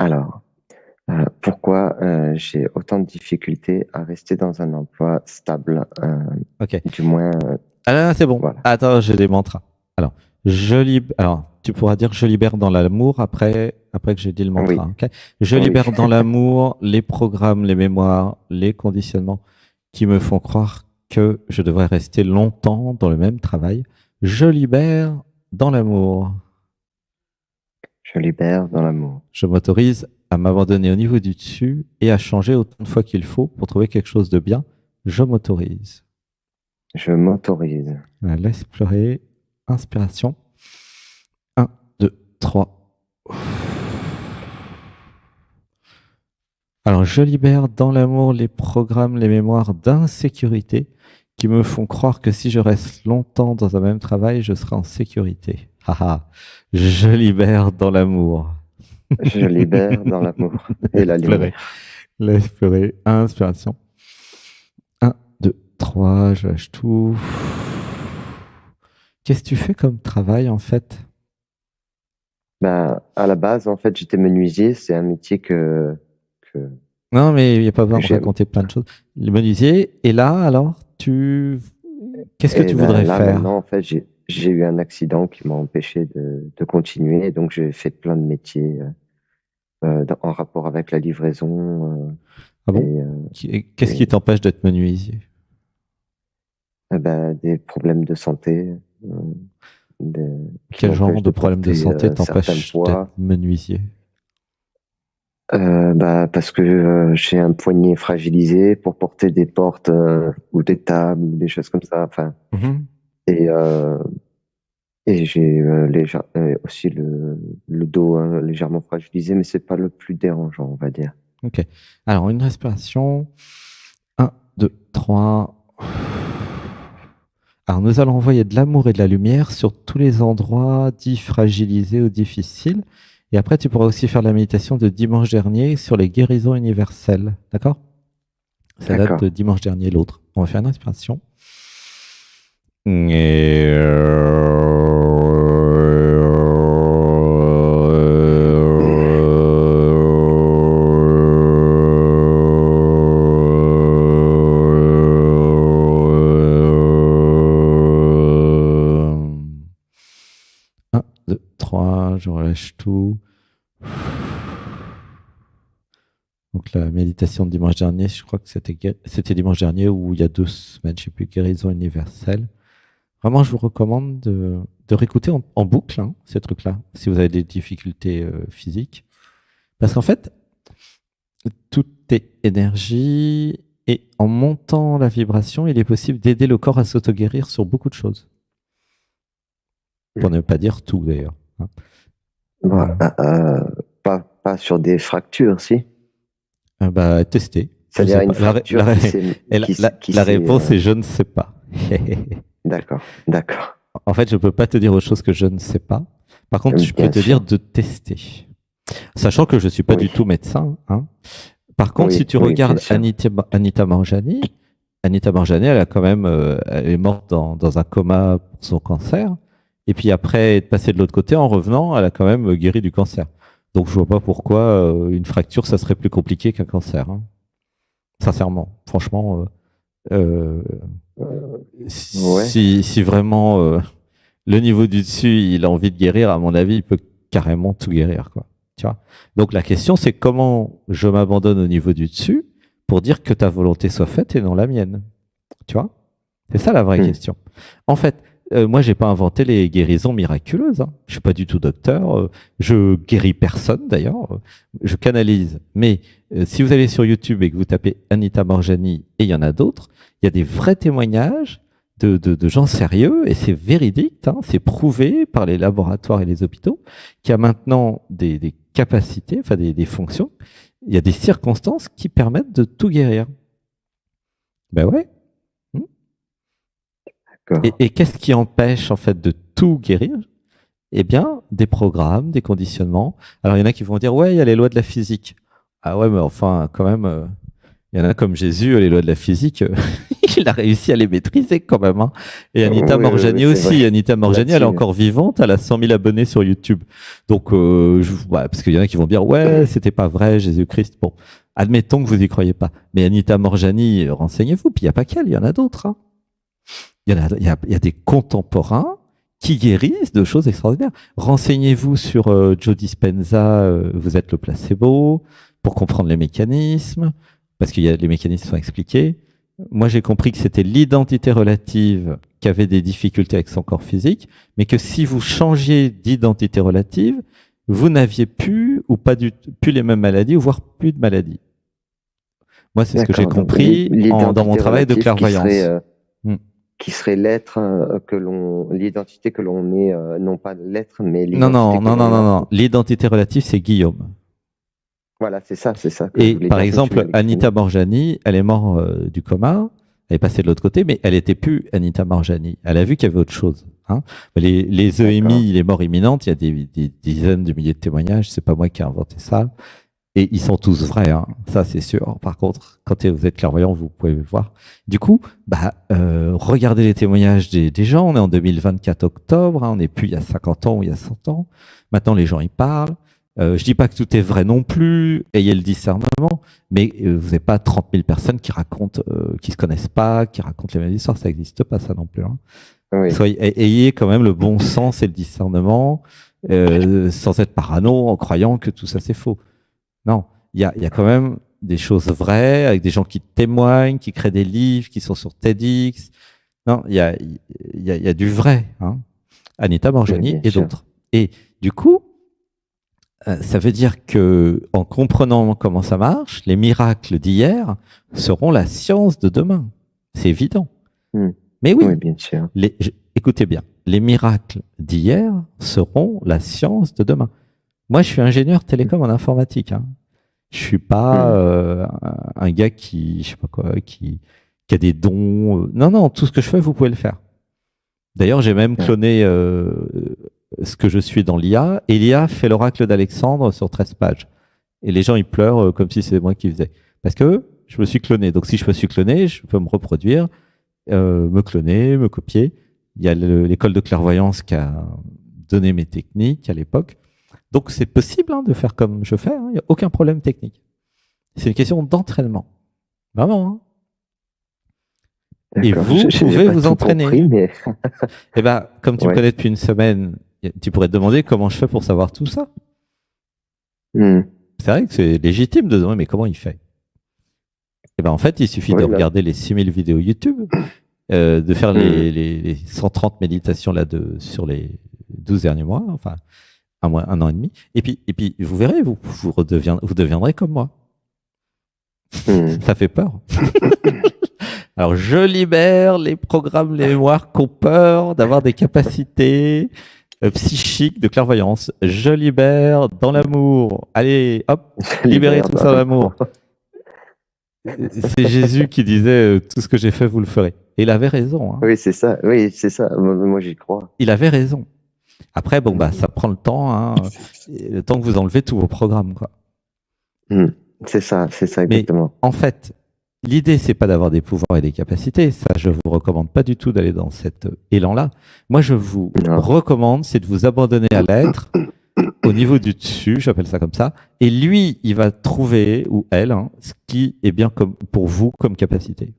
Alors, pourquoi j'ai autant de difficultés à rester dans un emploi stable, Ok. du moins, Ah là, c'est bon. voilà. Attends, j'ai des mantras. Alors, alors, tu pourras dire je libère dans l'amour après que j'ai dit le Oui, mantra. Ok. Je oui, libère dans l'amour les programmes, les mémoires, les conditionnements qui me font croire que je devrais rester longtemps dans le même travail. Je libère dans l'amour. je libère dans l'amour. Je m'autorise à m'abandonner au niveau du dessus et à changer autant de fois qu'il faut pour trouver quelque chose de bien. Je m'autorise. Je m'autorise. Laisse pleurer. Inspiration. Un, 2, 3. Alors, je libère dans l'amour les programmes, les mémoires d'insécurité qui me font croire que si je reste longtemps dans un même travail, je serai en sécurité. Haha, je libère dans l'amour. Je libère dans l'amour et Laisse la pleurer. lumière. Laisse pleurer. Inspiration. Un, 2, 3. Je lâche tout. Qu'est-ce que tu fais comme travail en fait? Bah, à la base, en fait, j'étais menuisier. C'est un métier que, Non, mais il n'y a pas besoin que de j'aime. raconter plein de choses. Le menuisier, et là, alors, qu'est-ce que Et tu ben voudrais là, faire? maintenant, en fait, j'ai eu un accident qui m'a empêché de continuer. Et donc, j'ai fait plein de métiers en rapport avec la livraison Ah bon? et, Qu'est-ce qui et, t'empêche d'être menuisier? ben, des problèmes de santé euh, qui Quel genre m'empêchent de de problème de porter santé certains t'empêche d'être poids. menuisier? Bah, parce que j'ai un poignet fragilisé pour porter des portes ou des tables, ou des choses comme ça. Enfin, Mhm. et, euh, et j'ai aussi le dos hein, légèrement fragilisé, mais c'est pas le plus dérangeant, on va dire. Ok. Alors, une respiration. Un, 2, 3. Alors, nous allons envoyer de l'amour et de la lumière sur tous les endroits dits fragilisés ou difficiles. Et après, tu pourras aussi faire la méditation de dimanche dernier sur les guérisons universelles. D'accord? Ça date D'accord. de dimanche dernier, l'autre. On va faire une inspiration. Un, 2, 3, je relâche tout. Donc la méditation de dimanche dernier, je crois que c'était dimanche dernier ou il y a 2 semaines, je ne sais plus, guérison universelle. Vraiment, je vous recommande de réécouter en boucle hein, ces trucs-là, si vous avez des difficultés physiques. Parce qu'en fait, tout est énergie et en montant la vibration, il est possible d'aider le corps à s'auto-guérir sur beaucoup de choses. Pour ne pas dire tout d'ailleurs. Hein. Bon, Voilà. pas sur des fractures, si. Bah, tester. Je C'est-à-dire sais une pas. fracture qui La s'est. réponse est je ne sais pas. D'accord, d'accord. En fait, je ne peux pas te dire autre chose que je ne sais pas. Par contre, je peux Bien te dire sûr. de tester. Sachant que je ne suis pas Oui, du tout médecin. Hein. Par contre, si oui, tu oui, bien regardes sûr. Anita Morjani, elle a quand même, elle est morte dans un coma pour son cancer. Et puis après être passée de l'autre côté, en revenant, elle a quand même guéri du cancer. Donc je vois pas pourquoi une fracture, ça serait plus compliqué qu'un cancer. Hein. Sincèrement, franchement, euh, Ouais. si vraiment le niveau du dessus, il a envie de guérir, à mon avis, il peut carrément tout guérir, quoi. Tu vois. Donc la question, c'est comment je m'abandonne au niveau du dessus pour dire que ta volonté soit faite et non la mienne. Tu vois. C'est ça la vraie Hmm. question. En fait, moi, j'ai pas inventé les guérisons miraculeuses. Hein. Je suis pas du tout docteur. Je guéris personne d'ailleurs. Je canalise. Mais si vous allez sur YouTube et que vous tapez Anita Morjani et il y en a d'autres, il y a des vrais témoignages de gens sérieux et c'est véridique. Hein, c'est prouvé par les laboratoires et les hôpitaux qu'il y a maintenant des capacités, enfin des fonctions. Il y a des circonstances qui permettent de tout guérir. Ben ouais. D'accord. Et qu'est-ce qui empêche en fait de tout guérir? Eh bien, des programmes, des conditionnements. Alors, il y en a qui vont dire, ouais, il y a les lois de la physique. Ah ouais, mais enfin, quand même, il y en a comme Jésus, les lois de la physique, il a réussi à les maîtriser quand même. Hein. Et Anita Morjani aussi. Anita Morjani, elle est encore vivante. Elle a 100 000 abonnés sur YouTube. Donc, parce qu'il y en a qui vont dire, ouais, c'était pas vrai, Jésus-Christ. Bon, admettons que vous y croyez pas. Mais Anita Morjani, renseignez-vous. Puis il n'y a pas qu'elle, il y en a d'autres. Hein. Il y a des contemporains qui guérissent de choses extraordinaires. Renseignez-vous sur Joe Dispenza, vous êtes le placebo, pour comprendre les mécanismes, parce que les mécanismes sont expliqués. Moi, j'ai compris que c'était l'identité relative qui avait des difficultés avec son corps physique, mais que si vous changiez d'identité relative, vous n'aviez plus ou pas plus les mêmes maladies, ou voire plus de maladies. Moi, c'est ce que j'ai compris dans mon travail de clairvoyance. Qui serait l'être l'identité que l'on est, non pas l'être, mais l'identité. Non. L'identité relative, c'est Guillaume. Voilà, c'est ça. Et par exemple, Anita Morjani, elle est morte du coma, elle est passée de l'autre côté, mais elle n'était plus Anita Morjani. Elle a vu qu'il y avait autre chose. Hein. Les EMI, les morts imminentes, il y a des dizaines de milliers de témoignages. C'est pas moi qui ai inventé ça. Et ils sont tous vrais, hein. Ça c'est sûr. Par contre, quand vous êtes clairvoyant, vous pouvez le voir. Du coup, regardez les témoignages des gens. On est en 2024 octobre, hein. On n'est plus il y a 50 ans ou il y a 100 ans. Maintenant, les gens, ils parlent. Je dis pas que tout est vrai non plus, ayez le discernement, mais vous n'avez pas 30 000 personnes qui racontent, qui se connaissent pas, qui racontent les mêmes histoires, ça n'existe pas ça non plus. Hein. Oui. Ayez quand même le bon sens et le discernement, sans être parano en croyant que tout ça c'est faux. Non, il y a quand même des choses vraies, avec des gens qui témoignent, qui créent des livres, qui sont sur TEDx. Non, il y a du vrai. Hein. Anita Morjani et d'autres. Et du coup, ça veut dire que, en comprenant comment ça marche, les miracles d'hier seront la science de demain. C'est évident. Mais oui, bien sûr. Écoutez bien, les miracles d'hier seront la science de demain. Moi, je suis ingénieur télécom en informatique. Hein. Je suis pas un gars qui a des dons. Non, tout ce que je fais, vous pouvez le faire. D'ailleurs, j'ai même cloné ce que je suis dans l'IA, et l'IA fait l'oracle d'Alexandre sur 13 pages. Et les gens, ils pleurent comme si c'était moi qui faisais. Parce que je me suis cloné. Donc, si je me suis cloné, je peux me reproduire, me cloner, me copier. Il y a l'école de clairvoyance qui a donné mes techniques à l'époque. Donc, c'est possible de faire comme je fais. Il n'y a aucun problème technique. C'est une question d'entraînement. Vraiment. Et vous pouvez vous entraîner. Compris, mais... Et comme tu me connais depuis une semaine, tu pourrais te demander comment je fais pour savoir tout ça. C'est vrai que c'est légitime de demander, mais comment il fait? Et en fait, il suffit de regarder les 6000 vidéos YouTube, de faire les 130 méditations sur les 12 derniers mois, enfin, un an et demi. Et puis vous verrez, vous deviendrez comme moi. Ça fait peur. Alors, je libère les programmes, les mémoires qui ont peur d'avoir des capacités psychiques de clairvoyance. Je libère dans l'amour. Allez, hop, libérez tout ça dans l'amour. C'est Jésus qui disait tout ce que j'ai fait, vous le ferez. Et il avait raison. Hein. Oui, c'est ça. Moi, j'y crois. Il avait raison. Après, ça prend le temps. Hein, le temps que vous enlevez tous vos programmes, quoi. C'est ça exactement. Mais, en fait, l'idée, c'est pas d'avoir des pouvoirs et des capacités. Ça, je vous recommande pas du tout d'aller dans cet élan-là. Moi, je vous recommande, c'est de vous abandonner à l'être au niveau du dessus, j'appelle ça comme ça. Et lui, il va trouver, ou elle, ce qui est bien pour vous comme capacité.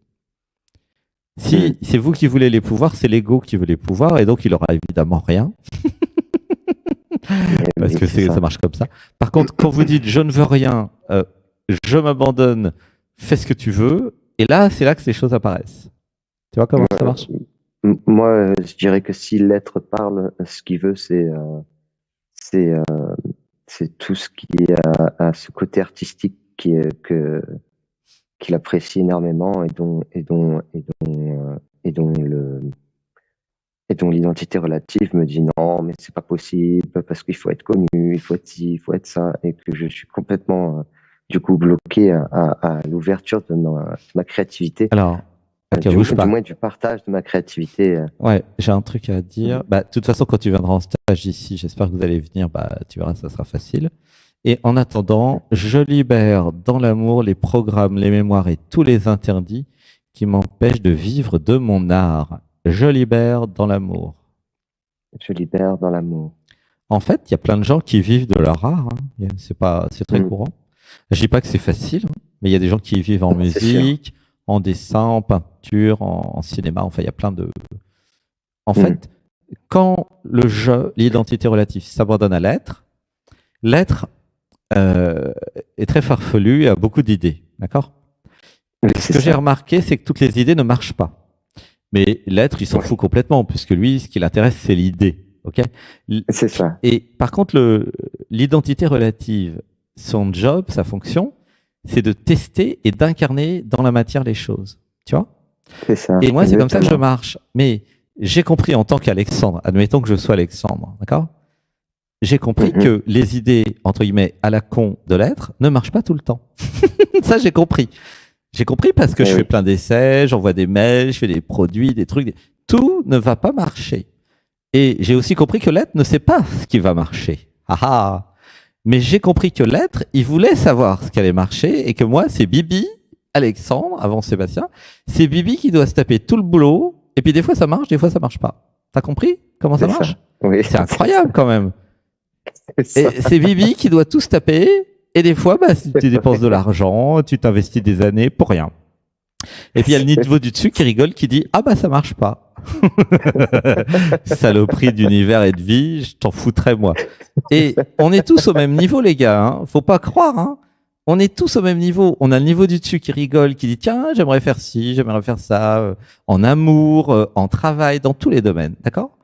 Si c'est vous qui voulez les pouvoirs, c'est l'ego qui veut les pouvoirs, et donc il aura évidemment rien. Parce que ça marche comme ça. Par contre, quand vous dites je ne veux rien, je m'abandonne, fais ce que tu veux, et là, c'est là que ces choses apparaissent. Tu vois comment ça marche? Moi, je dirais que si l'être parle, ce qu'il veut, c'est tout ce qui est à ce côté artistique qu'il apprécie énormément et dont l'identité relative me dit non, mais c'est pas possible parce qu'il faut être connu, il faut être ci, il faut être ça, et que je suis complètement du coup bloqué à l'ouverture de ma créativité. Alors, du moins du partage de ma créativité. Ouais, j'ai un truc à dire. De toute façon, quand tu viendras en stage ici, j'espère que vous allez venir, tu verras, ça sera facile. Et en attendant, je libère dans l'amour les programmes, les mémoires et tous les interdits qui m'empêche de vivre de mon art. Je libère dans l'amour. Je libère dans l'amour. En fait, il y a plein de gens qui vivent de leur art. Hein. C'est très courant. Je dis pas que c'est facile, hein, mais il y a des gens qui vivent en musique, en dessin, en peinture, en cinéma. Enfin, il y a plein de. En fait, quand le jeu, l'identité relative, s'abandonne à l'être, l'être est très farfelu et a beaucoup d'idées. D'accord? Ce que j'ai remarqué, c'est que toutes les idées ne marchent pas. Mais l'être, il s'en fout complètement, puisque lui, ce qui l'intéresse, c'est l'idée. Okay, c'est ça. Et par contre, l'identité relative, son job, sa fonction, c'est de tester et d'incarner dans la matière les choses. Tu vois? C'est ça. Et moi, c'est comme ça que je marche. Mais j'ai compris en tant qu'Alexandre, admettons que je sois Alexandre, d'accord? J'ai compris que les idées, entre guillemets, à la con de l'être ne marchent pas tout le temps. Ça, j'ai compris. J'ai compris parce que je fais plein d'essais, j'envoie des mails, je fais des produits, des trucs. Tout ne va pas marcher. Et j'ai aussi compris que l'être ne sait pas ce qui va marcher. Ah ah. Mais j'ai compris que l'être, il voulait savoir ce qui allait marcher et que moi, c'est Bibi, Alexandre, avant Sébastien, c'est Bibi qui doit se taper tout le boulot. Et puis des fois ça marche, des fois ça marche pas. T'as compris comment ça marche? Oui. C'est incroyable quand même. Et c'est Bibi qui doit tout se taper. Et des fois, bah, tu dépenses de l'argent, tu t'investis des années pour rien. Et puis il y a le niveau du dessus qui rigole, qui dit ah bah ça marche pas. Saloperie d'univers et de vie, je t'en foutrais moi. Et on est tous au même niveau les gars, hein. Faut pas croire. Hein. On est tous au même niveau. On a le niveau du dessus qui rigole, qui dit tiens j'aimerais faire ci, j'aimerais faire ça, en amour, en travail, dans tous les domaines, d'accord?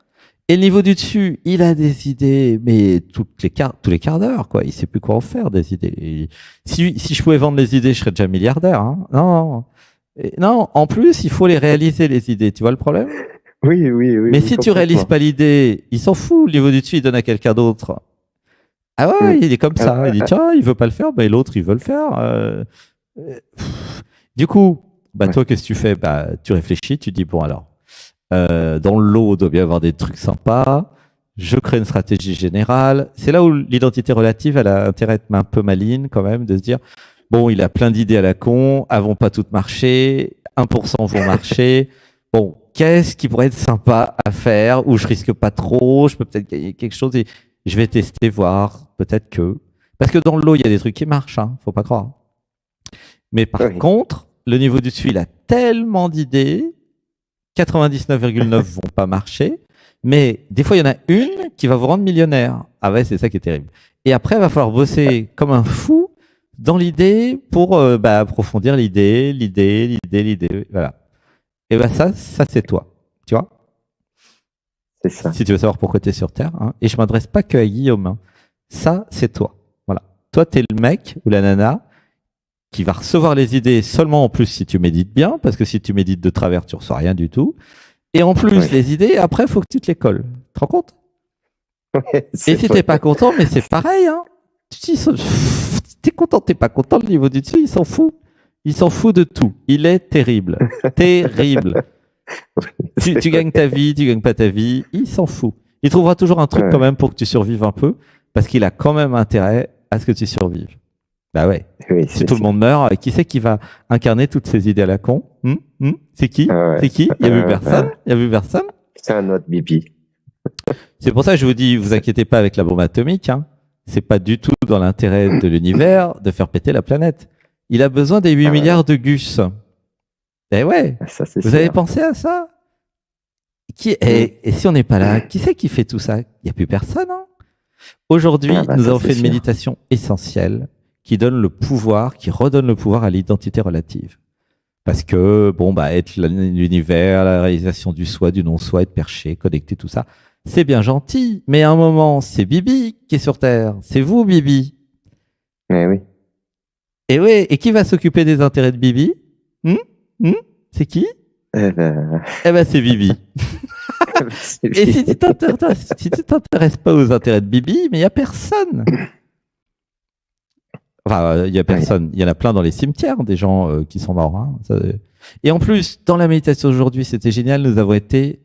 Et le niveau du dessus, il a des idées, mais tous les quarts d'heure, quoi. Il sait plus quoi en faire des idées. Et si je pouvais vendre les idées, je serais déjà milliardaire. Hein. Non. Non, en plus, il faut les réaliser, les idées. Tu vois le problème? Oui. Mais si tu réalises pas l'idée, il s'en fout. Le niveau du dessus, il donne à quelqu'un d'autre. Ah ouais, il est comme ça. Il dit, tiens, il veut pas le faire, mais l'autre, il veut le faire. Du coup, bah, toi, qu'est-ce que tu fais? Bah, tu réfléchis, tu dis, bon, alors, dans le lot, il doit bien y avoir des trucs sympas. Je crée une stratégie générale. C'est là où l'identité relative, elle a intérêt à être un peu maligne, quand même, de se dire, bon, il a plein d'idées à la con, elles vont pas toutes marcher, 1% vont marcher. Bon, qu'est-ce qui pourrait être sympa à faire où je risque pas trop, je peux peut-être gagner quelque chose et je vais tester, voir, peut-être que... Parce que dans le lot, il y a des trucs qui marchent, hein, faut pas croire. Mais par contre, le niveau du dessus, il a tellement d'idées, 99,9 vont pas marcher, mais des fois, il y en a une qui va vous rendre millionnaire. Ah ouais, c'est ça qui est terrible. Et après, il va falloir bosser comme un fou dans l'idée pour approfondir l'idée, voilà. Et ben ça c'est toi, tu vois. C'est ça. Si tu veux savoir pourquoi tu es sur Terre, hein. Et je m'adresse pas que à Guillaume. Hein. Ça c'est toi, voilà. Toi t'es le mec ou la nana qui va recevoir les idées seulement en plus si tu médites bien, parce que si tu médites de travers tu reçois rien du tout. Et en plus les idées, après faut que tu te les colles. Tu te rends compte? Et si t'es pas content, mais c'est pareil, hein. T'es content, t'es pas content, le niveau du dessus, il s'en fout. Il s'en fout de tout. Il est terrible. Terrible. Tu gagnes ta vie, tu gagnes pas ta vie, il s'en fout. Il trouvera toujours un truc quand même pour que tu survives un peu, parce qu'il a quand même intérêt à ce que tu survives. Bah ouais. Si tout le monde meurt, qui c'est qui va incarner toutes ces idées à la con? C'est qui? C'est qui? Il y a vu personne? Il y a vu personne? C'est un autre Bibi. C'est pour ça que je vous dis, vous inquiétez pas avec la bombe atomique, hein. C'est pas du tout dans l'intérêt de l'univers de faire péter la planète. Il a besoin des 8 milliards de gus. Eh ouais. Ça, vous avez pensé à ça? Et si on n'est pas là, qui c'est qui fait tout ça? Il n'y a plus personne. Hein. Aujourd'hui, nous avons fait une méditation essentielle qui donne le pouvoir, qui redonne le pouvoir à l'identité relative. Parce que, être l'univers, la réalisation du soi, du non-soi, être perché, connecté, tout ça, c'est bien gentil. Mais à un moment, c'est Bibi qui est sur Terre. C'est vous, Bibi. Eh oui. Et oui, et qui va s'occuper des intérêts de Bibi? C'est qui? Eh ben, c'est Bibi. Et si tu t'intéresses pas aux intérêts de Bibi, mais il y a personne. Enfin, il y a personne. Il y en a plein dans les cimetières, des gens qui sont morts. Hein. Et en plus, dans la méditation aujourd'hui, c'était génial. Nous avons été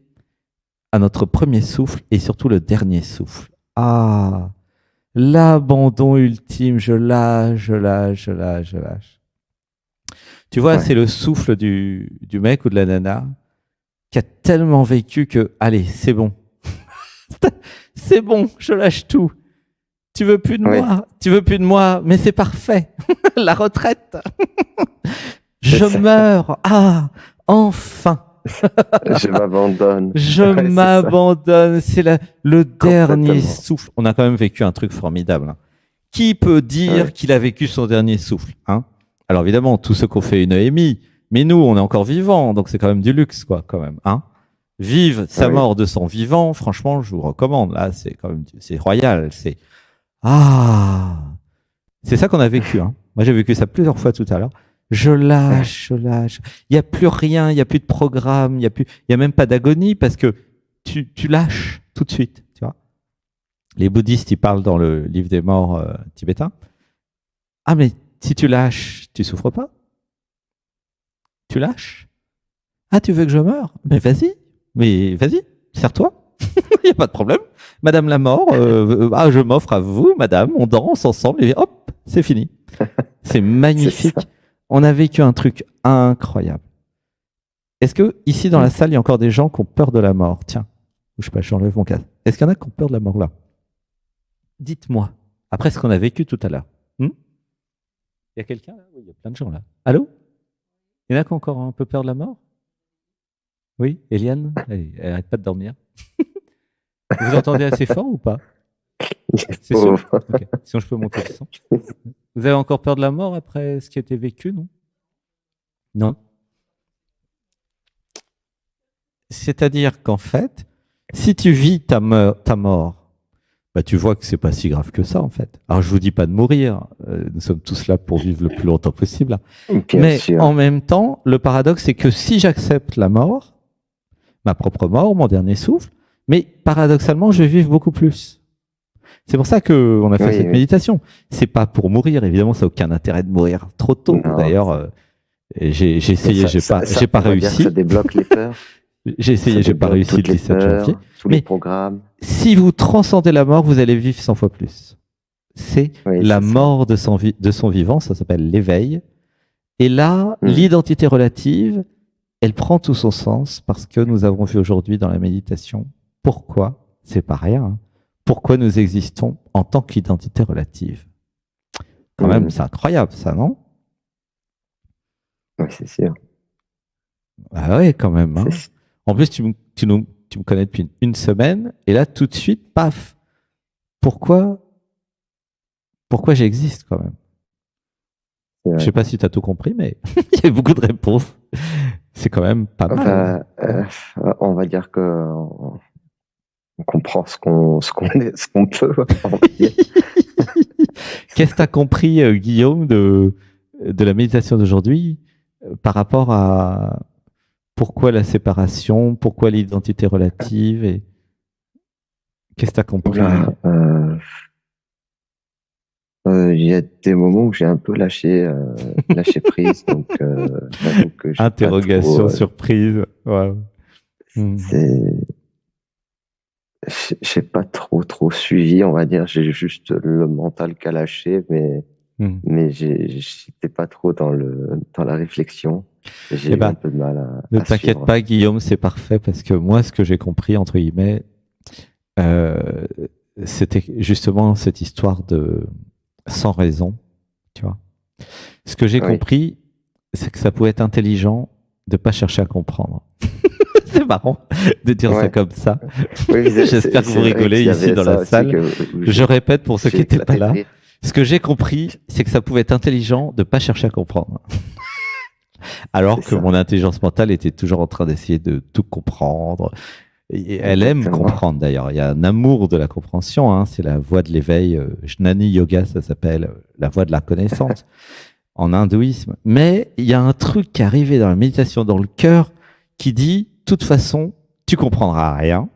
à notre premier souffle et surtout le dernier souffle. Ah, l'abandon ultime. Je lâche. Tu vois, Ouais. c'est le souffle du mec ou de la nana qui a tellement vécu que, allez, c'est bon. C'est bon, je lâche tout. Tu veux plus de Oui, moi, tu veux plus de moi, mais c'est parfait. La retraite. c'est Je ça. meurs. Ah, enfin. Je m'abandonne. Je Ouais, c'est ça. m'abandonne. C'est le dernier Complètement. souffle. On a quand même vécu un truc formidable, hein. Qui peut dire Ouais. qu'il a vécu son dernier souffle, hein? Alors évidemment, tous ceux qui ont fait une EMI, mais nous, on est encore vivants, donc c'est quand même du luxe, quoi, quand même, hein? Vive sa Oui. mort de son vivant, franchement, je vous recommande. Là, c'est quand même, c'est royal. Ah, c'est ça qu'on a vécu, hein. Moi, j'ai vécu ça plusieurs fois tout à l'heure. Ouais. Je lâche. Il n'y a plus rien, il n'y a plus de programme, il y a même pas d'agonie parce que tu lâches tout de suite, tu vois. Les bouddhistes, ils parlent dans le livre des morts tibétain. Ah, mais si tu lâches, tu souffres pas. Tu lâches. Ah, tu veux que je meure? Mais vas-y, serre-toi. Il n'y a pas de problème. Madame la mort, je m'offre à vous, madame, on danse ensemble et hop, c'est fini. C'est C'est ça. magnifique. On a vécu un truc incroyable. Est-ce que ici dans la Mm. salle, il y a encore des gens qui ont peur de la mort? Tiens, je sais pas, j'enlève mon casque. Est-ce qu'il y en a qui ont peur de la mort là? Dites-moi, après ce qu'on a vécu tout à l'heure. Il y a quelqu'un là? Oui, il y a plein de gens là. Allô? Il y en a qui ont encore un peu peur de la mort? Oui, Eliane, elle arrête pas de dormir. Vous entendez assez fort ou pas? Les C'est sûr? pauvres. Ok. Sinon, je peux monter le son. Vous avez encore peur de la mort après ce qui a été vécu, non? Non. C'est-à-dire qu'en fait, si tu vis ta mort, bah, tu vois que c'est pas si grave que ça, en fait. Alors, je vous dis pas de mourir. Nous sommes tous là pour vivre le plus longtemps possible. Bien Mais en sûr. même temps, le paradoxe, c'est que si j'accepte la mort, ma propre mort, mon dernier souffle, mais paradoxalement, je vais vivre beaucoup plus. C'est pour ça qu'on a fait Oui, cette oui. méditation. C'est pas pour mourir, évidemment, ça n'a aucun intérêt de mourir trop tôt. Non. D'ailleurs, j'ai Mais essayé, j'ai pas on va dire que ça réussi. débloque les peurs. J'ai Ça essayé, j'ai pas débloque réussi le toutes les 17 janvier. peurs, tous les Mais programmes. si vous transcendez la mort, vous allez vivre 100 fois plus. C'est Oui, la c'est ça. mort de son vivant, ça s'appelle l'éveil. Et là, Mm. l'identité relative, elle prend tout son sens parce que nous avons vu aujourd'hui dans la méditation pourquoi, c'est pas rien, hein, pourquoi nous existons en tant qu'identité relative. Quand même, Mm. c'est incroyable ça, non? Oui, c'est sûr. Ah ouais, quand même, hein. C'est En plus, tu me connais depuis une semaine et là, tout de suite, paf, pourquoi, pourquoi j'existe quand même? Je vrai. sais pas si tu as tout compris, mais il y a beaucoup de réponses. C'est quand même pas mal. Enfin, on va dire que on comprend ce qu'on peut, on va dire. Qu'est-ce que tu as compris, Guillaume, de la méditation d'aujourd'hui par rapport à pourquoi la séparation, pourquoi l'identité relative et qu'est-ce que tu as compris? Oula, il y a des moments où j'ai un peu lâché prise, donc j'avoue que j'ai pas trop. Interrogation, surprise. Wow. C'est, j'ai pas trop suivi, on va dire. J'ai juste le mental qu'à lâcher, mais j'étais pas trop dans la réflexion. J'ai Eh eu un ben, peu de mal ne à t'inquiète suivre. pas, Guillaume, c'est parfait parce que moi, ce que j'ai compris, entre guillemets, euh, c'était justement cette histoire de sans raison, tu vois. Ce que j'ai Oui, compris, c'est que ça pouvait être intelligent de pas chercher à comprendre. C'est marrant de dire ça ouais. comme ça. Oui, J'espère que vous c'est vrai rigolez qu'il y ici avait dans la ça aussi salle. où Je répète pour ceux qui j'ai n'étaient pas éclaté de là. rire. Ce que j'ai compris, c'est que ça pouvait être intelligent de pas chercher à comprendre. Alors C'est que ça, mon intelligence mentale était toujours en train d'essayer de tout comprendre. Et elle aime exactement. comprendre d'ailleurs. Il y a un amour de la compréhension, hein. C'est la voie de l'éveil. Jnani Yoga, ça s'appelle la voie de la connaissance en hindouisme. Mais il y a un truc qui est arrivé dans la méditation, dans le cœur, qui dit, de toute façon, tu comprendras rien.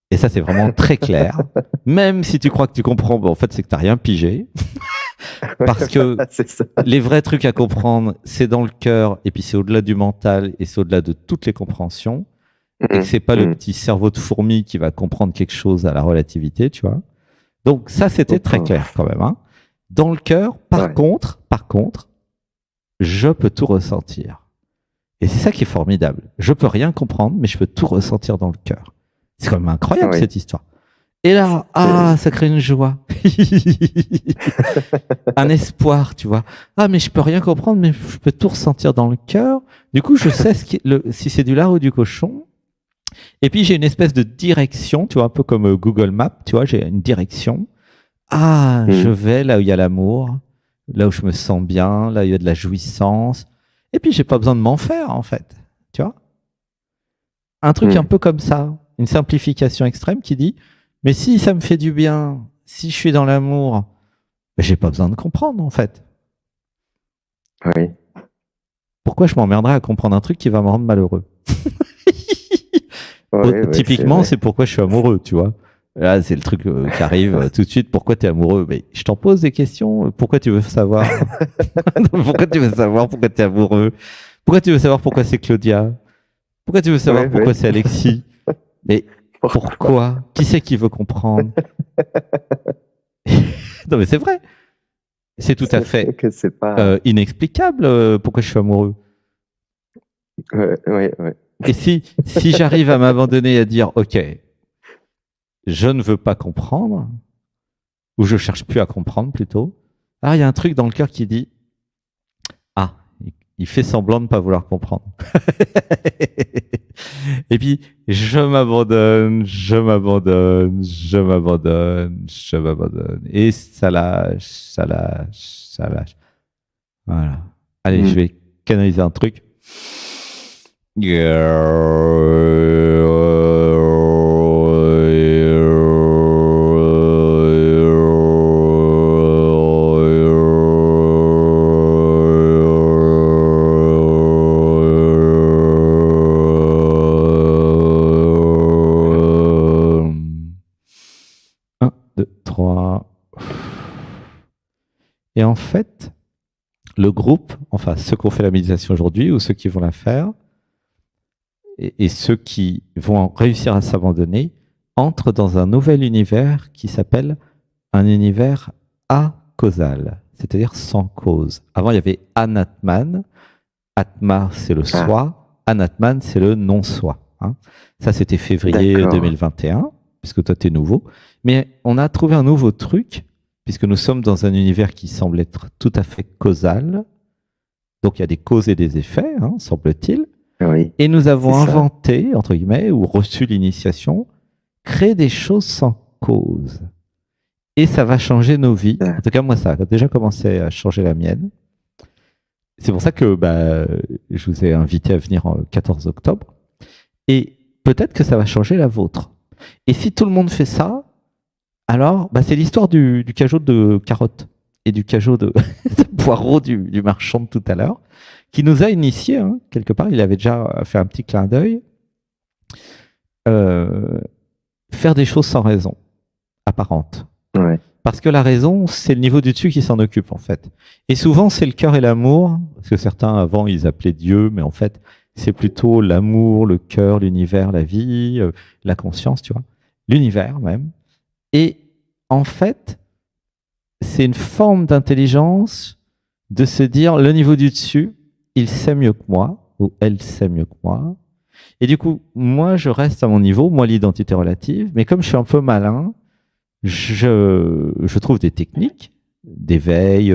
Et ça, c'est vraiment très clair. Même si tu crois que tu comprends, en fait, c'est que tu n'as rien pigé. Parce que C'est ça. les vrais trucs à comprendre, c'est dans le cœur, et puis c'est au-delà du mental, et c'est au-delà de toutes les compréhensions. Et que c'est pas le Mm. petit cerveau de fourmi qui va comprendre quelque chose à la relativité, tu vois. Donc ça, c'était très clair quand même, hein. Dans le cœur, Ouais. par contre, je peux tout ressentir. Et c'est ça qui est formidable. Je peux rien comprendre, mais je peux tout ressentir dans le cœur. C'est quand même incroyable, Oui. cette histoire. Et là, ça crée une joie. Un espoir, tu vois. Ah, mais je peux rien comprendre, mais je peux tout ressentir dans le cœur. Du coup, je sais si c'est du lard ou du cochon. Et puis, j'ai une espèce de direction, tu vois, un peu comme Google Maps, tu vois, j'ai une direction. Je vais là où il y a l'amour, là où je me sens bien, là où il y a de la jouissance. Et puis, j'ai pas besoin de m'en faire, en fait. Tu vois? Un truc un peu comme ça. Une simplification extrême qui dit, mais si ça me fait du bien, si je suis dans l'amour, j'ai pas besoin de comprendre, en fait. Oui. Pourquoi je m'emmerderais à comprendre un truc qui va me rendre malheureux? Typiquement, c'est pourquoi je suis amoureux, tu vois. Là, c'est le truc qui arrive tout de suite. Pourquoi tu es amoureux? Mais je t'en pose des questions. Pourquoi tu veux savoir? Pourquoi tu veux savoir pourquoi tu es amoureux? Pourquoi tu veux savoir pourquoi c'est Claudia? Pourquoi tu veux savoir pourquoi c'est Alexis? Mais pourquoi? Qui c'est qui veut comprendre? Non, mais c'est vrai. C'est tout à fait inexplicable pourquoi je suis amoureux. Ouais. Et si j'arrive à m'abandonner et à dire, OK, je ne veux pas comprendre, ou je cherche plus à comprendre plutôt, il y a un truc dans le cœur qui dit, il fait semblant de ne pas vouloir comprendre. Et puis, je m'abandonne. Et ça lâche. Voilà. Allez, je vais canaliser un truc. Et en fait, le groupe, enfin ceux qui ont fait la méditation aujourd'hui ou ceux qui vont la faire, et ceux qui vont réussir à s'abandonner, entrent dans un nouvel univers qui s'appelle un univers acausal, c'est-à-dire sans cause. Avant, il y avait Anatman. Atma, c'est le soi. Anatman, c'est le non-soi. Hein. Ça, c'était février 2021, puisque toi, tu es nouveau. Mais on a trouvé un nouveau truc, puisque nous sommes dans un univers qui semble être tout à fait causal. Donc, il y a des causes et des effets, hein, semble-t-il. Oui, et nous avons inventé, entre guillemets, ou reçu l'initiation, créer des choses sans cause. Et ça va changer nos vies. En tout cas, moi, ça a déjà commencé à changer la mienne. C'est pour ça que je vous ai invité à venir le 14 octobre. Et peut-être que ça va changer la vôtre. Et si tout le monde fait ça, alors, c'est l'histoire du cajot de carottes et du cajot de poireaux du marchand de tout à l'heure, qui nous a initiés, hein, quelque part. Il avait déjà fait un petit clin d'œil. Faire des choses sans raison apparente. Ouais. Parce que la raison, c'est le niveau du dessus qui s'en occupe, en fait. Et souvent, c'est le cœur et l'amour, parce que certains, avant, ils appelaient Dieu, mais en fait, c'est plutôt l'amour, le cœur, l'univers, la vie, la conscience, tu vois. L'univers, même. Et en fait, c'est une forme d'intelligence de se dire, le niveau du dessus, il sait mieux que moi, ou elle sait mieux que moi. Et du coup, moi, je reste à mon niveau, moi, l'identité relative, mais comme je suis un peu malin, je trouve des techniques d'éveil,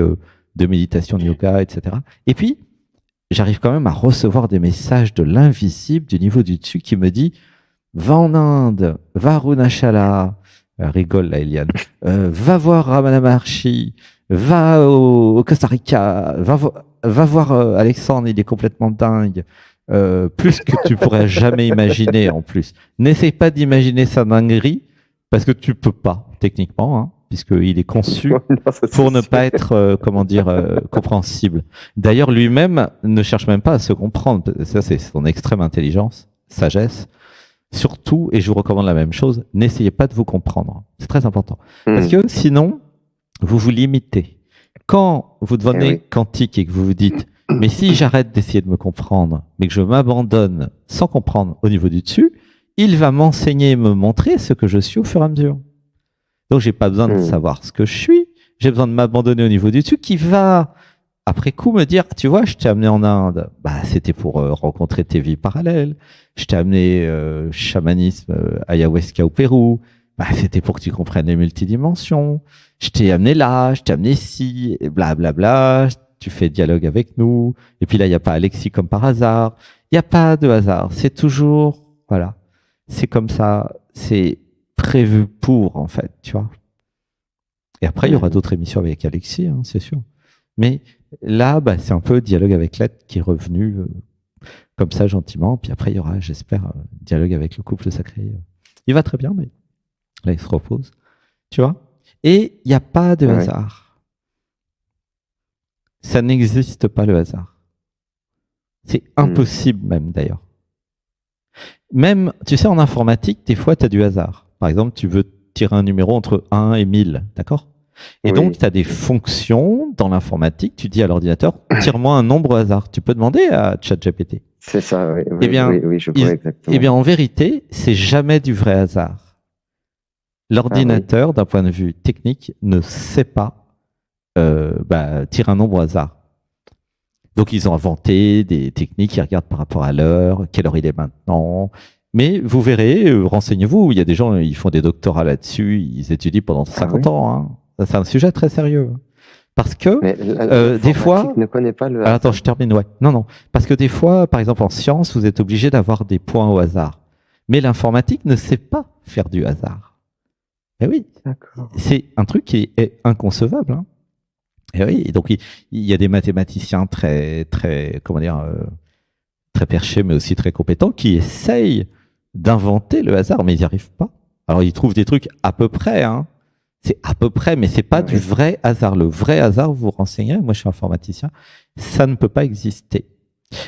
de méditation, de yoga, etc. Et puis, j'arrive quand même à recevoir des messages de l'invisible, du niveau du dessus, qui me dit, va en Inde, va à Arunachala, rigole là, Eliane, va voir Ramana Maharshi, va au Costa Rica, va voir Alexandre, il est complètement dingue. Plus que tu pourrais jamais imaginer en plus. N'essaie pas d'imaginer sa dinguerie, parce que tu peux pas, techniquement, hein, puisqu'il est conçu pour ne pas être, compréhensible. D'ailleurs, lui-même ne cherche même pas à se comprendre. Ça, c'est son extrême intelligence, sagesse. Surtout, et je vous recommande la même chose, n'essayez pas de vous comprendre. C'est très important. Parce que sinon, vous vous limitez. Quand vous devenez quantique et que vous vous dites, mais si j'arrête d'essayer de me comprendre, mais que je m'abandonne sans comprendre au niveau du dessus, il va m'enseigner et me montrer ce que je suis au fur et à mesure. Donc, j'ai pas besoin de savoir ce que je suis. J'ai besoin de m'abandonner au niveau du dessus qui va après coup me dire, tu vois, je t'ai amené en Inde, bah c'était pour rencontrer tes vies parallèles. Je t'ai amené chamanisme, ayahuasca au Pérou, bah c'était pour que tu comprennes les multidimensions. Je t'ai amené là, je t'ai amené ici, et blablabla. Tu fais dialogue avec nous. Et puis là, il n'y a pas Alexis comme par hasard. Il n'y a pas de hasard. C'est toujours, voilà, c'est comme ça. C'est prévu pour, en fait, tu vois. Et après, il y aura d'autres émissions avec Alexis, hein, c'est sûr. Mais là, bah, c'est un peu dialogue avec l'être qui est revenu comme ça gentiment. Puis après, il y aura, j'espère, dialogue avec le couple sacré. Il va très bien, mais là, il se repose. Tu vois? Et il n'y a pas de hasard. Ça n'existe pas le hasard. C'est impossible même d'ailleurs. Même, tu sais, en informatique, des fois, tu as du hasard. Par exemple, tu veux tirer un numéro entre 1 et 1000, d'accord? Et donc, tu as des fonctions dans l'informatique. Tu dis à l'ordinateur, tire-moi un nombre au hasard. Tu peux demander à ChatGPT. C'est ça, oui. Eh bien, je vois exactement. Eh bien, en vérité, c'est jamais du vrai hasard. L'ordinateur, d'un point de vue technique, ne sait pas tirer un nombre au hasard. Donc, ils ont inventé des techniques qui regardent par rapport à l'heure, quelle heure il est maintenant. Mais vous verrez, renseignez-vous, il y a des gens, ils font des doctorats là-dessus, ils étudient pendant 50 ans. Hein. C'est un sujet très sérieux. Parce que des fois... ne connaît pas le... Attends, je termine, ouais. Non. Parce que des fois, par exemple en sciences, vous êtes obligé d'avoir des points au hasard. Mais l'informatique ne sait pas faire du hasard. Eh oui, c'est un truc qui est inconcevable. Hein. Et oui, donc il y a des mathématiciens très perchés, mais aussi très compétents, qui essayent d'inventer le hasard, mais ils n'y arrivent pas. Alors ils trouvent des trucs à peu près, hein. C'est à peu près, mais c'est pas du vrai hasard. Le vrai hasard, vous vous renseignez, moi je suis informaticien, ça ne peut pas exister.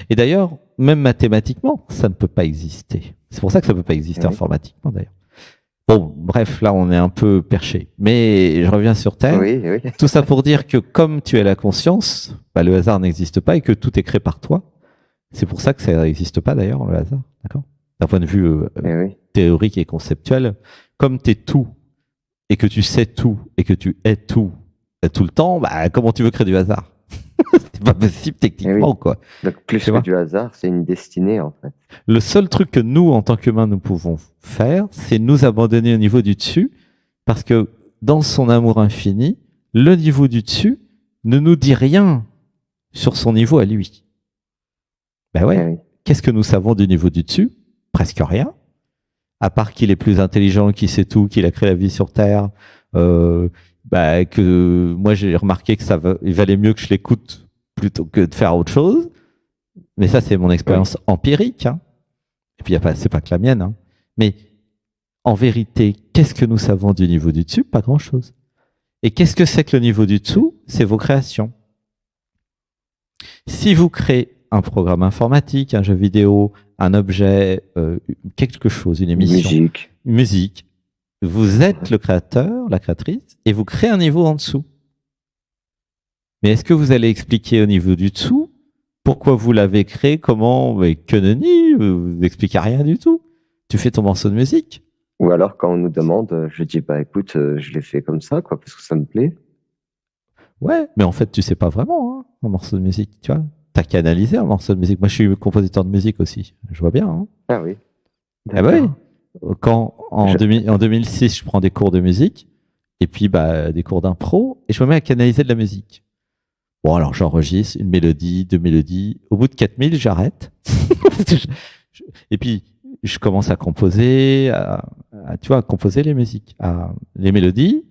Et d'ailleurs, même mathématiquement, ça ne peut pas exister. C'est pour ça que ça ne peut pas exister informatiquement d'ailleurs. Bon, bref, là on est un peu perché. Mais je reviens sur Terre. Tout ça pour dire que comme tu es la conscience, bah, le hasard n'existe pas et que tout est créé par toi. C'est pour ça que ça n'existe pas d'ailleurs, le hasard. D'accord ? D'un point de vue théorique et conceptuel, comme tu es tout, et que tu sais tout, et que tu es tout le temps, bah, comment tu veux créer du hasard? C'est pas possible techniquement, quoi. Donc, plus que du hasard, c'est une destinée, en fait. Le seul truc que nous, en tant qu'humains, nous pouvons faire, c'est nous abandonner au niveau du dessus, parce que dans son amour infini, le niveau du dessus ne nous dit rien sur son niveau à lui. Ben ouais. Qu'est-ce que nous savons du niveau du dessus? Presque rien. À part qu'il est plus intelligent, qu'il sait tout, qu'il a créé la vie sur Terre, que moi j'ai remarqué que il valait mieux que je l'écoute plutôt que de faire autre chose. Mais ça, c'est mon expérience empirique. Hein. Et puis, c'est pas que la mienne. Hein. Mais en vérité, qu'est-ce que nous savons du niveau du dessus? Pas grand-chose. Et qu'est-ce que c'est que le niveau du dessous? C'est vos créations. Si vous créez un programme informatique, un jeu vidéo, un objet, quelque chose, une émission, une musique, vous êtes le créateur, la créatrice, et vous créez un niveau en dessous. Mais est-ce que vous allez expliquer au niveau du dessous pourquoi vous l'avez créé, comment, que nenni, vous n'expliquez rien du tout. Tu fais ton morceau de musique. Ou alors quand on nous demande, je dis écoute, je l'ai fait comme ça, quoi, parce que ça me plaît. Ouais, mais en fait tu sais pas vraiment hein, un morceau de musique, tu vois. T'as canalisé un morceau de musique. Moi je suis compositeur de musique aussi, je vois bien. Hein. Ah oui. Ah bah oui. Quand en 2006 je prends des cours de musique et puis des cours d'impro et je me mets à canaliser de la musique. Bon, alors j'enregistre une mélodie, 2 mélodies. Au bout de 4000, j'arrête. Et puis, je commence à composer, tu vois, à composer les musiques. Les mélodies,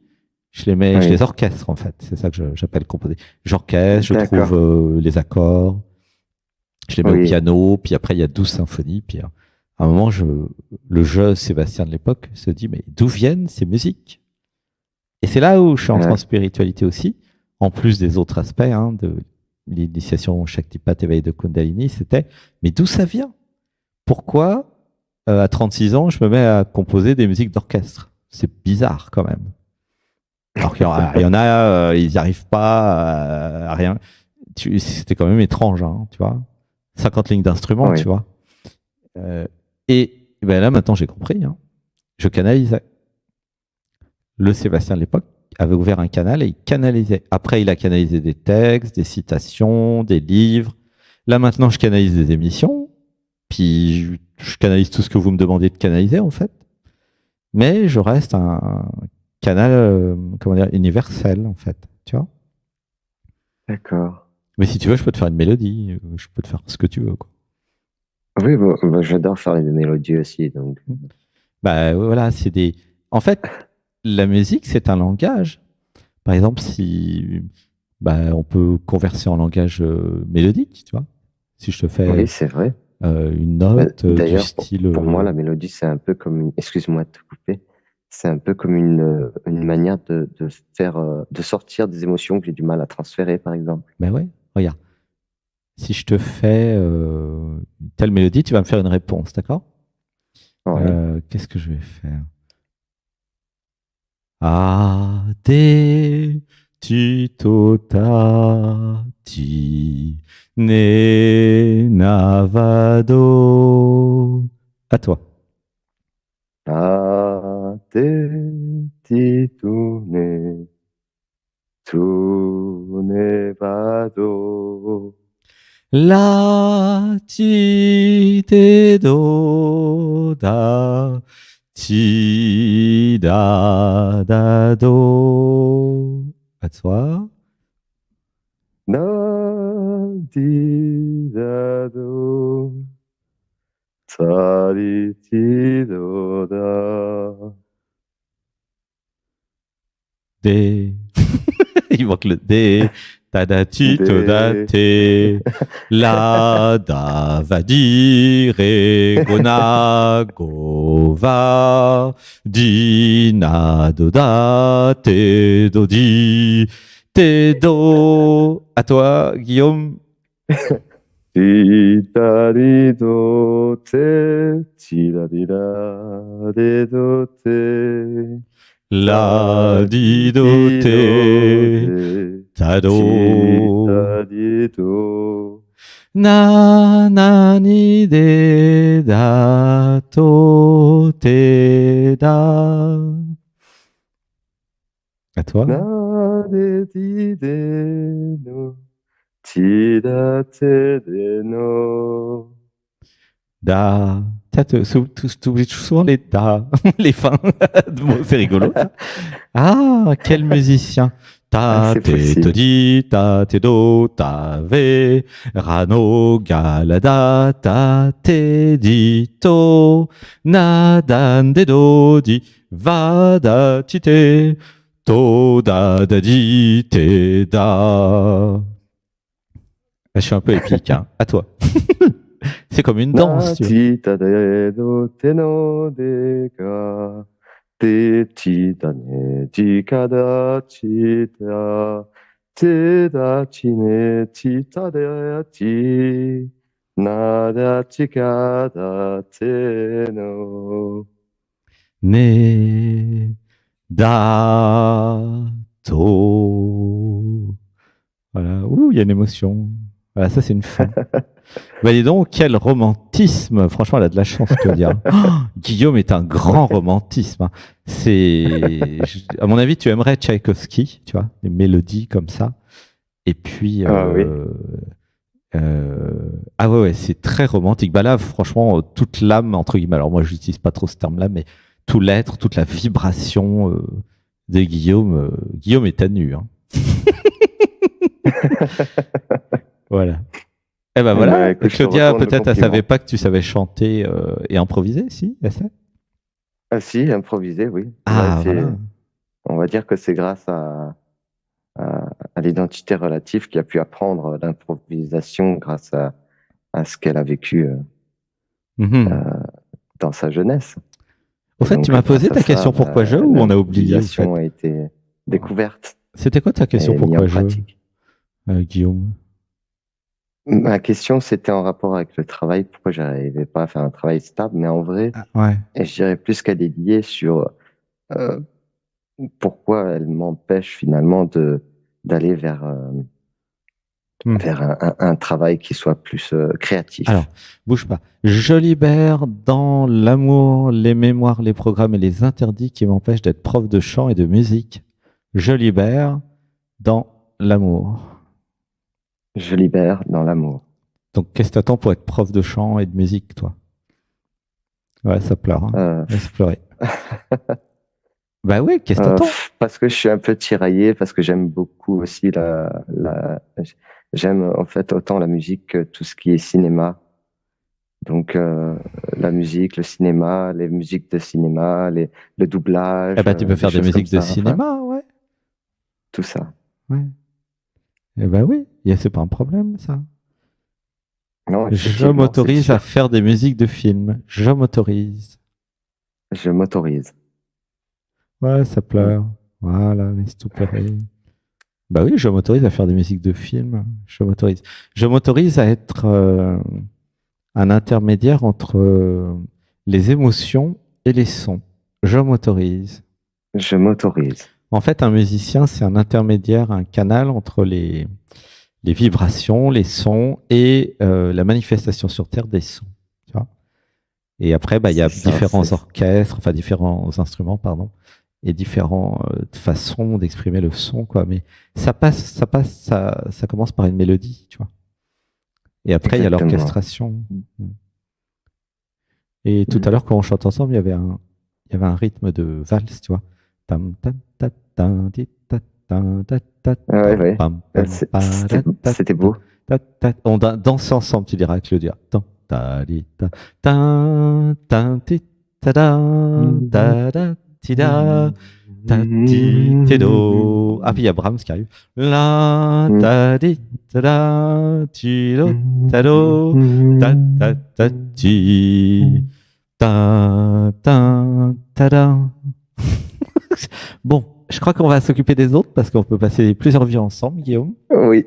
je les mets, je les orchestre, en fait. C'est ça que j'appelle composer. J'orchestre, je trouve les accords, je les mets au piano, puis après, il y a 12 symphonies. Puis à un moment, le jeu Sébastien de l'époque se dit, mais d'où viennent ces musiques? Et c'est là où je suis entré en spiritualité aussi. En plus des autres aspects hein, de l'initiation Shaktipat éveil de Kundalini, c'était mais d'où ça vient? Pourquoi à 36 ans je me mets à composer des musiques d'orchestre? C'est bizarre quand même. Alors qu'il y en a, ils n'y arrivent pas à rien. C'était quand même étrange, hein, tu vois. 50 lignes d'instruments, tu vois. Et là maintenant j'ai compris. Hein. Je canalisais le Sébastien de l'époque avait ouvert un canal et il canalisait. Après, il a canalisé des textes, des citations, des livres. Là, maintenant, je canalise des émissions. Puis, je canalise tout ce que vous me demandez de canaliser, en fait. Mais je reste un canal, comment dire, universel, en fait. Tu vois? D'accord. Mais si tu veux, je peux te faire une mélodie. Je peux te faire ce que tu veux, quoi. Oui, bon, j'adore faire les mélodies aussi, donc. Bah, voilà, c'est des. En fait, la musique, c'est un langage. Par exemple, si bah, on peut converser en langage mélodique, tu vois. Si je te fais Oui, c'est vrai. une note du D'ailleurs, style. pour moi, la mélodie, c'est un peu comme excuse-moi de te couper, c'est un peu comme une manière de faire, de sortir des émotions que j'ai du mal à transférer, par exemple. Ben ouais, regarde. Si je te fais une telle mélodie, tu vas me faire une réponse, d'accord? Ouais. Qu'est-ce que je vais faire? Ade titotati ne navado. À toi. Ah, te, ti, tu ne vado. La ti te do da ti da da do. À toi. Na, di, da, do. Ta, di, ti, do, da. Des. Il manque le des. Ta da ti to da Des. te. La da va di re go na go va. Di na do da te do di. Te do. À toi, Guillaume. Ti, da, di, do, te. Ti, da, di, da, de, do, te. La Ta, di di, do ti, do, te. de. Ta Ti, do. da, di, do. Na na ni de da to te da. À toi. Na, de, di, de, no. Ti, da, te, de, no. Da. T'oublies souvent les da, les fins de mots, c'est rigolo ça. Ah, quel musicien. Ah, Ta c'est te te possible. di, ta te do, ta ve, rano galada, ta te di to, na dan de do di, va da ti te, to da da di te da. Je suis un peu épique, hein. À toi. C'est comme une danse, Na, tu vois. ti, ta, de, do, te, no, de, ga. Te, ti, da, ne, ti, ka, da, chi, da. Te, da, chi, ne, ti, ta, de, ti. Na, da, chi, ka, da, te, no. Ne da to. Voilà. Ouh, il y a une émotion. Voilà, ça c'est une fin. Bah dis donc, quel romantisme. Franchement, elle a de la chance, je dois dire. Oh, Guillaume est un grand romantisme, hein. À mon avis, tu aimerais Tchaïkovski, tu vois, des mélodies comme ça. Et puis, Ah oui. ah ouais, c'est très romantique. Bah là, franchement, toute l'âme, entre guillemets, alors moi, je n'utilise pas trop ce terme-là, mais tout l'être, toute la vibration de Guillaume. Guillaume est à nu, hein. Voilà. Eh ben Bah, voilà, écoute, je te Claudia, retourne le peut-être elle compliment. savait pas que tu savais chanter et improviser, si, elle sait. Ah si, improviser, oui. Ouais, Ah, voilà. on va dire que c'est grâce à l'identité relative qui a pu apprendre l'improvisation grâce à ce qu'elle a vécu Mhm. euh, dans sa jeunesse. Au Et fait, tu donc, m'as posé grâce à ta question ça, pourquoi je ou on a oublié, au l'improvisation fait? a été découverte C'était quoi ta question et mise en pourquoi je, pratique. Guillaume? Ma question, c'était en rapport avec le travail, pourquoi j'arrivais pas à faire un travail stable, mais en vrai, Ah, ouais. et je dirais plus qu'elle est liée sur euh, pourquoi elle m'empêche finalement d'aller Hmm. vers un travail qui soit plus Alors, créatif. bouge pas. Je libère dans l'amour, les mémoires, les programmes et les interdits qui m'empêchent d'être prof de chant et de musique. Je libère dans l'amour. Je libère dans l'amour. Donc, qu'est-ce que t'attends pour être prof de chant et de musique, toi? Ouais, ça pleure. Hein. Euh, Laisse pleurer. Bah oui, qu'est-ce que t'attends? Parce que je suis un peu tiraillé, parce que j'aime beaucoup aussi j'aime en fait autant la musique que tout ce qui est cinéma. Donc la musique, le cinéma, les musiques de cinéma, le Eh doublage, ben, tu peux des faire des choses comme musiques de ça. Enfin, cinéma, ouais. tout ça. Ouais. Eh ben oui, c'est pas un problème, ça. Non, Je effectivement, c'est m'autorise à sûr. faire des musiques de films. Je m'autorise. Je m'autorise. Ouais, ça Mm. pleure. Voilà, laisse tout pleurer. Bah oui, je m'autorise à faire des musiques de films. Je m'autorise. Je m'autorise à être un intermédiaire entre les émotions et les sons. Je m'autorise. Je m'autorise. En fait, un musicien, c'est un intermédiaire, un canal entre les vibrations, les sons et la manifestation sur Terre des sons. Tu vois. Et après, bah, il y a C'est ça. différents orchestres, enfin différents instruments, pardon, et différentes façons d'exprimer le son, quoi. Mais ça commence par une mélodie, tu vois. Et après, il y a Exactement. l'orchestration. Et tout Mm. à l'heure, quand on chante ensemble, il y avait un rythme de valse, tu vois. Tam, tam, ta, tam, ti, ta, tam, ta, ta, Ouais, tam, ouais. pam, pam, pa, C'était, ra, ta, c'était ta, beau. ta, ta. On danse ensemble, tu diras, Claudia. Tam, ta, di, ta, tam, tam, ti, ta, da, ta, da, ti, da, ta, ti, te, do. Ah, puis il y a Brahms qui arrive. La, ta, di, ta, da, ti, do, ta, do, ta, ta, ta, ti. Ta, ta, ta, ta. Bon, je crois qu'on va s'occuper des autres parce qu'on peut passer plusieurs vies ensemble, Guillaume. Oui.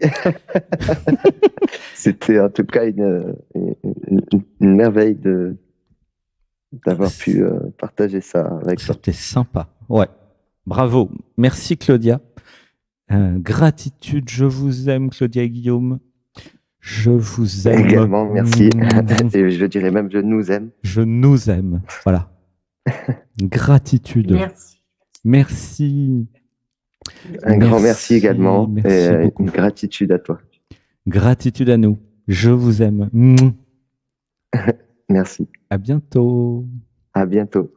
C'était en tout cas une merveille d'avoir pu partager ça avec toi. C'était sympa. Ouais. Bravo. Merci, Claudia. Gratitude. Je vous aime, Claudia et Guillaume. Je vous aime. Également, merci. Et je dirais même, je nous aime. Je nous aime. Voilà. Gratitude. Merci. Merci. Un grand merci également. Merci Et beaucoup. une gratitude à toi. Gratitude à nous. Je vous aime. Merci. À bientôt. À bientôt.